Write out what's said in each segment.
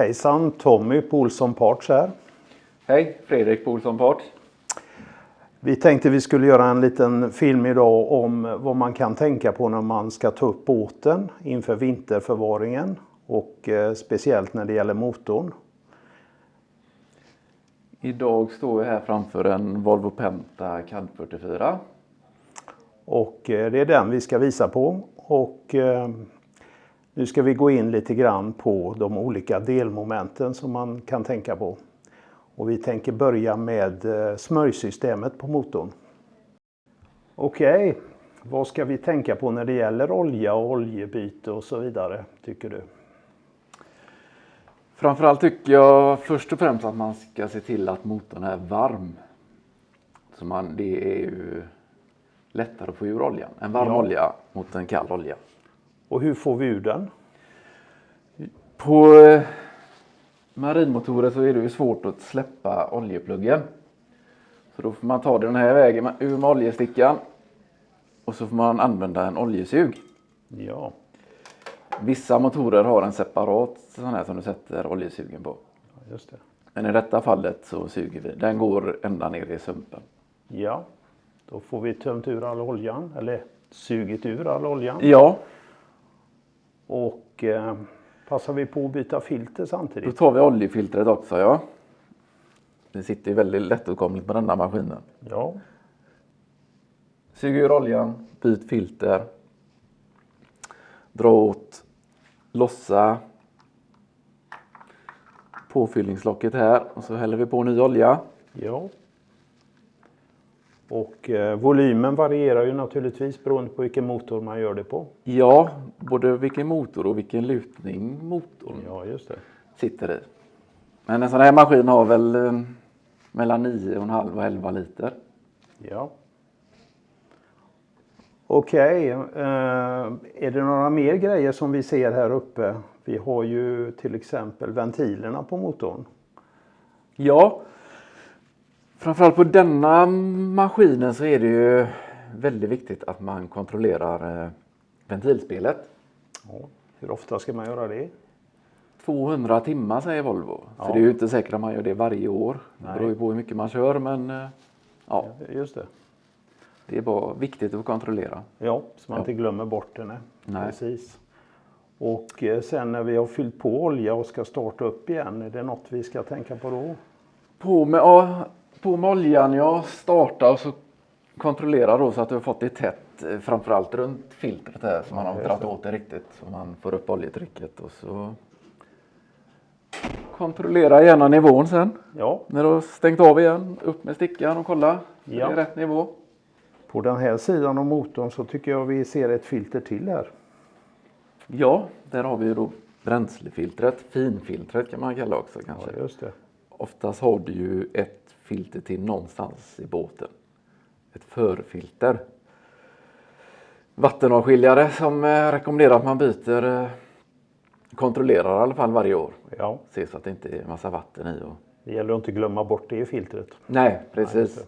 Hejsan, Tommy på Olsson Parts här. Hej, Fredrik på Olsson Parts. Vi tänkte vi skulle göra en liten film idag om vad man kan tänka på när man ska ta upp båten inför vinterförvaringen och speciellt när det gäller motorn. Idag står jag här framför en Volvo Penta CAD 44. Och det är den vi ska visa på. Och nu ska vi gå in lite grann på de olika delmomenten som man kan tänka på. Och vi tänker börja med smörjsystemet på motorn. Okej, vad ska vi tänka på när det gäller olja och oljebyte och så vidare, tycker du? Framförallt tycker jag först och främst att man ska se till att motorn är varm. Så det är ju lättare att få ur oljan. En varm olja mot en kall olja. Och hur får vi ur den? På marinmotorer så är det ju svårt att släppa oljepluggen. Så då får man ta den här vägen ur med oljestickan. Och så får man använda en oljesug. Ja. Vissa motorer har en separat sån här som du sätter oljesugen på. Ja, just det. Men i detta fallet så suger vi. Den går ända ner i sumpen. Ja, då får vi tömt ur all oljan, eller sugit ur all oljan. Ja. Och passar vi på att byta filter samtidigt? Då tar vi oljefiltret också, ja. Det sitter ju väldigt lättåtkomligt på denna maskinen. Ja. Sug ur oljan, byt filter. Dra åt, lossa påfyllningslocket här och så häller vi på ny olja. Ja. Och volymen varierar ju naturligtvis beroende på vilken motor man gör det på. Ja, både vilken motor och vilken lutning motorn sitter i. Men en sån här maskin har väl mellan 9,5 och 11 liter. Ja. Okej, är det några mer grejer som vi ser här uppe? Vi har ju till exempel ventilerna på motorn. Ja, framförallt på denna maskinen så är det ju väldigt viktigt att man kontrollerar ventilspelet. Ja, hur ofta ska man göra det? 200 timmar säger Volvo. Ja. Så det är ju inte säkert att man gör det varje år. Nej. Det beror ju på hur mycket man kör, men ja. Just det. Det är bara viktigt att kontrollera. Ja, så man inte glömmer bort det. Nej. Precis. Och sen när vi har fyllt på olja och ska starta upp igen, är det något vi ska tänka på då? På med oljan, ja. Starta och så kontrollera då så att du har fått det tätt. Framförallt runt filtret här så man har dragit åt det riktigt. Så man får upp oljetrycket och så kontrollera gärna nivån sen. Ja. När du har stängt av igen, upp med stickan och kolla. Ja. Det är rätt nivå. På den här sidan av motorn så tycker jag vi ser ett filter till här. Ja, där har vi ju då bränslefiltret. Finfiltret kan man kalla också kanske. Ja, just det. Oftast har du ju ett filter till någonstans i båten. Ett förfilter. Vattenavskiljare som rekommenderar att man byter. Kontrollerar i alla fall varje år. Ja. Se så att det inte är massa vatten i. Det gäller att inte glömma bort det i filtret. Nej, precis. Nej,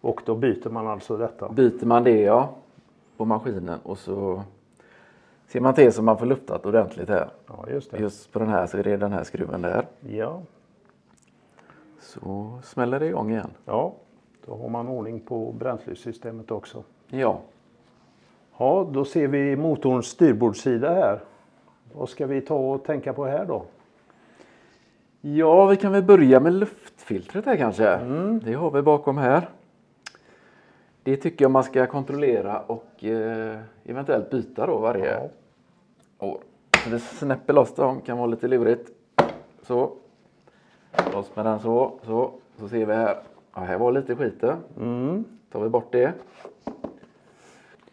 och då byter man alltså detta. Byter man det, ja, på maskinen och så ser man till så man får luftat ordentligt här. Ja, just det. Just på den här så är det den här skruven där. Ja. Så smäller det igång igen. Ja, då har man ordning på bränslesystemet också. Ja. Ja, då ser vi motorns styrbordssida här. Vad ska vi ta och tänka på här då? Ja, vi kan väl börja med luftfiltret här kanske. Det har vi bakom här. Det tycker jag man ska kontrollera och eventuellt byta då varje år. Så det snäpper loss dem, kan vara lite lurigt. Så. Loss med den så ser vi här. Ja, här var lite skit. Tar vi bort det.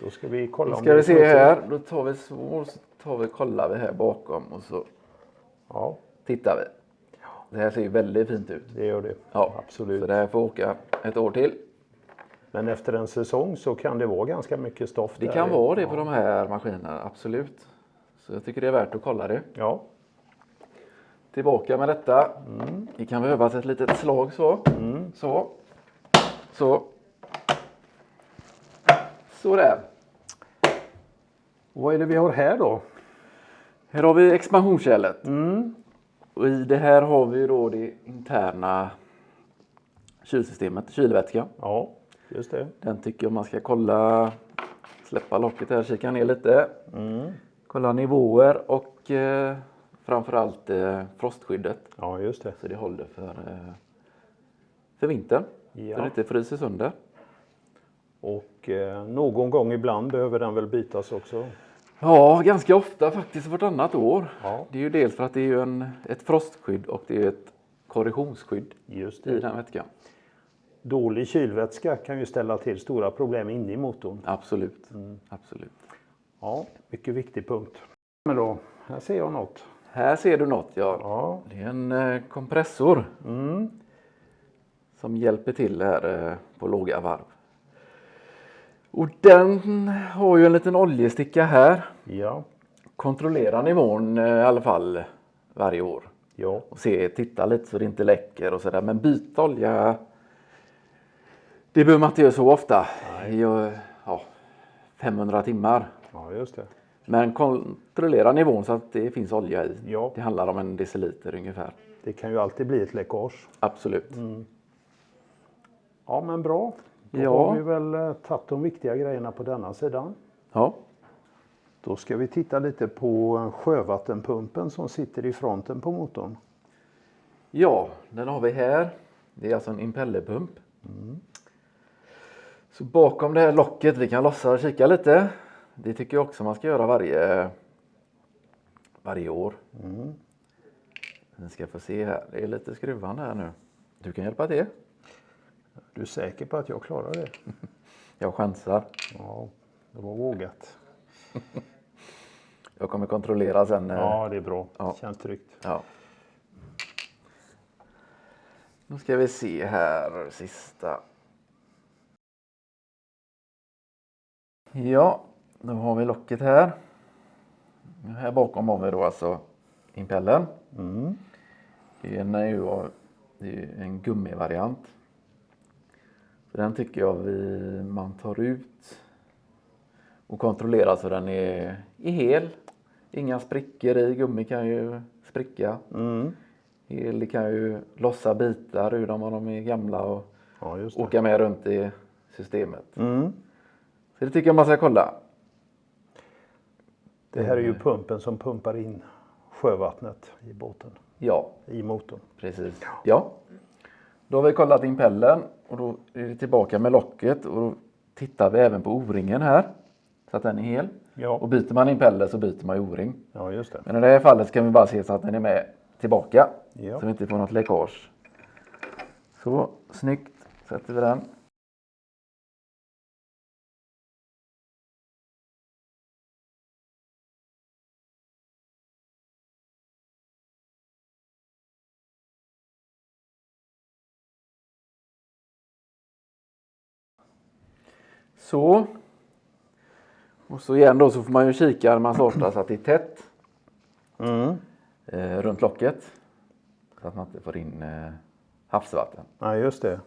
Då ska vi kolla om ska vi se här. Då tar vi kollar vi här bakom och så tittar vi. Det här ser ju väldigt fint ut. Det gör det. Ja, absolut. Så det här får åka ett år till. Men efter en säsong så kan det vara ganska mycket stoff. Det kan vara det på de här maskinerna, absolut. Så jag tycker det är värt att kolla det. Ja. Tillbaka med detta. Vi kan behöva ett litet slag så. Så där. Vad är det vi har här då? Här har vi expansionskärlet. Och i det här har vi ju då det interna kylsystemet, kylvätska. Ja, just det. Den tycker jag man ska kolla, släppa locket här, kika ner lite. Kolla nivåer och framförallt frostskyddet. Ja, just det. Så det håller för vintern. Ja. Så det inte fryser sönder. Och någon gång ibland behöver den väl bytas också. Ja, ganska ofta faktiskt vartannat år. Ja. Det är ju dels för att det är ju ett frostskydd och det är ett korrosionsskydd Just i det. den vätskan. Dålig kylvätska kan ju ställa till stora problem inne i motorn. Absolut. Absolut. Ja, mycket viktig punkt. Men då, här ser jag något. Här ser du något, ja. Ja. Det är en kompressor som hjälper till här på låga varv. Och den har ju en liten oljesticka här. Ja. Kontrollera nivån i alla fall varje år. Ja. Och titta lite så det inte läcker och sådär. Men byta olja, det behöver man inte göra så ofta. Nej. I 500 timmar. Ja, just det. Men kontrollera nivån så att det finns olja i. Ja. Det handlar om 1 deciliter ungefär. Det kan ju alltid bli ett läckage. Absolut. Ja, men bra. Då Ja. har vi väl tagit de viktiga grejerna på denna sidan. Ja. Då ska vi titta lite på sjövattenpumpen som sitter i fronten på motorn. Ja, den har vi här. Det är alltså en impellerpump. Så bakom det här locket, vi kan lossa och kika lite. Det tycker jag också man ska göra varje år. Vi ska få se här. Det är lite skruvande här nu. Du kan hjälpa till. Du är säker på att jag klarar det? Jag chansar. Ja, det var vågat. Jag kommer kontrollera sen. Ja, det är bra. Ja. Känns tryggt. Ja. Nu ska vi se här, sista. Ja, då har vi locket här. Här bakom har vi då alltså impellern. Det är en gummivariant. Så den tycker jag man tar ut och kontrollerar så den är hel. Inga sprickor i, gummi kan ju spricka. Det kan ju lossa bitar ur dem om de är gamla och Ja, just det. åka med runt i systemet. Så det tycker jag man ska kolla. Det här är ju pumpen som pumpar in sjövattnet i båten, Ja, i motorn. precis. Ja. Då har vi kollat impellern och då är det tillbaka med locket och då tittar vi även på O-ringen här. Så att den är hel. Ja. Och byter man impeller så byter man O-ring. Ja, just det. Men i det här fallet kan vi bara se så att den är med tillbaka. Ja. Så vi inte får något läckage. Så, snyggt. Sätter vi den. Så. Och så igen då så får man ju kika när man startar så att det är tätt. Runt locket. Så att man inte får in havsvatten. Ja, just det.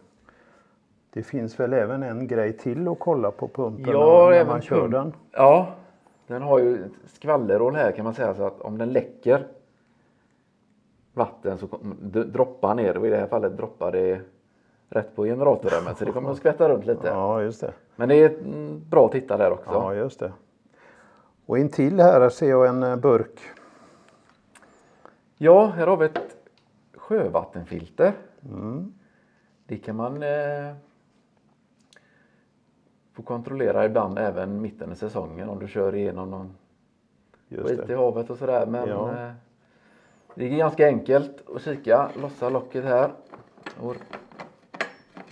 Det finns väl även en grej till att kolla på pumpen Ja, när även man kör den. Ja, den har ju skvallerroll här kan man säga så att om den läcker vatten så droppar ner och i det här fallet droppar det rätt på generatorrummet så det kommer att skvätta runt lite. Ja, just det. Men det är bra att titta där också. Ja, just det. Och intill här ser jag en burk. Ja, här har vi ett sjövattenfilter. Det kan man få kontrollera ibland även mitten i säsongen om du kör igenom någon skit i havet och sådär. Men det är ganska enkelt att kika. Lossa locket här.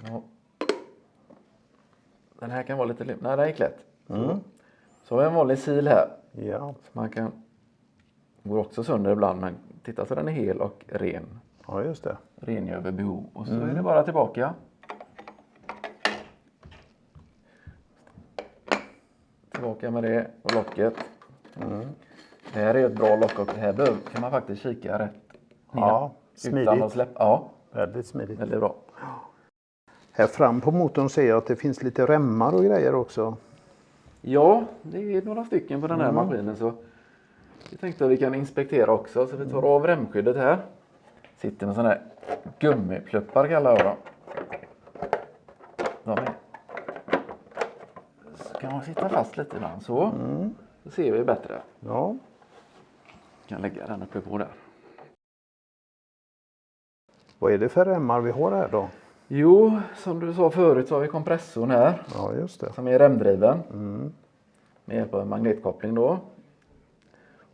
Ja. Den här kan vara lite... Nej, den gick lätt. Så har vi en vanlig sil här. Ja. Så man kan... Går också sönder ibland men titta så den är hel och ren. Ja, just det. Rengör vid behov. Och så är det bara tillbaka. Tillbaka med det och locket. Det här är ett bra lock och det här kan man faktiskt kika rätt ner. Ja, Utan att smidigt. släppa. Ja, Väldigt smidigt. väldigt bra. Här fram på motorn ser jag att det finns lite remmar och grejer också. Ja, det är några stycken på den här maskinen så jag tänkte att vi kan inspektera också. Så vi tar av remskyddet här. Sitter med sådana här gummipluppar kallar jag dem. De är. Så kan man sitta fast lite ibland så. Då ser vi bättre. Ja. Kan lägga den uppe på där. Vad är det för remmar vi har här då? Jo, som du sa förut så har vi kompressorn här. Ja, just det. Som är remdriven. Med hjälp av en magnetkoppling då.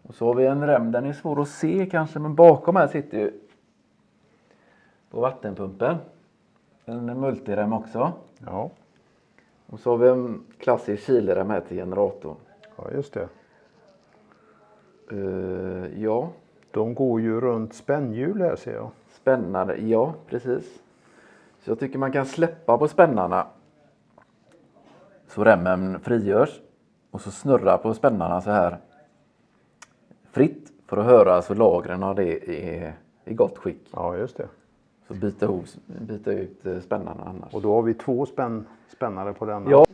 Och så har vi en rem, den är svår att se kanske, men bakom här sitter ju på vattenpumpen. En multirem också. Ja. Och så har vi en klassisk kilrem här till generatorn. Ja, just det. Ja. De går ju runt spännhjul här ser jag. Spännande, ja precis. Så jag tycker man kan släppa på spännarna. Så remmen frigörs. Och så snurra på spännarna så här. Fritt för att höra så lagren av det i gott skick. Ja, just det. Så byta ut spännarna annars. Och då har vi 2 spännare på denna. Ja.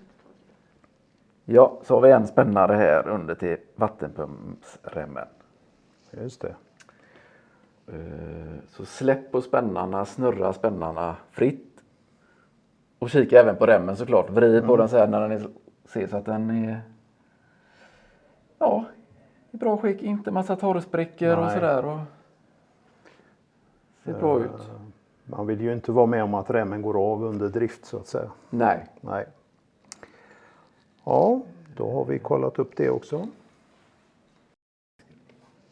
Ja, så har vi en spännare här under till vattenpumpsremmen. Just det. Så släpp på spännarna, snurra spännarna fritt. Och kika även på remmen såklart. Vrid på den så här när den ser så att den är i bra skick. Inte massa torrsprickor och sådär. Och ser bra ut. Man vill ju inte vara med om att remmen går av under drift så att säga. Nej. Nej. Ja, då har vi kollat upp det också.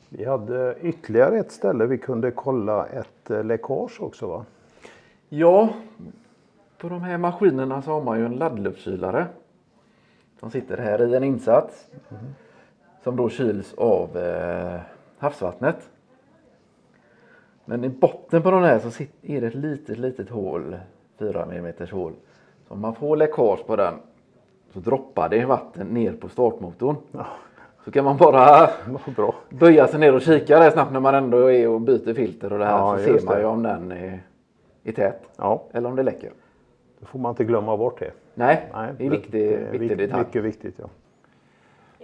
Vi hade ytterligare ett ställe vi kunde kolla ett läckage också va? Ja, på de här maskinerna så har man ju en laddluftkylare. Som sitter här i en insats. Som då kyls av havsvattnet. Men i botten på den här så är det ett litet hål. 4 mm hål. Så om man får läckage på den så droppar det vatten ner på startmotorn. Ja. Så kan man bara Bra. böja sig ner och kika där snabbt när man ändå är och byter filter och det här. Ja, så just ser man det. ju om den är tät. Ja, Eller om det läcker. då får man inte glömma bort det. Nej, Nej, det är viktig detalj. Mycket viktigt ja.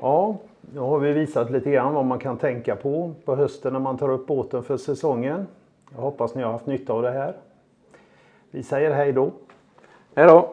Ja, nu har vi visat lite grann vad man kan tänka på hösten när man tar upp båten för säsongen. Jag hoppas ni har haft nytta av det här. Vi säger hej då. Hej då!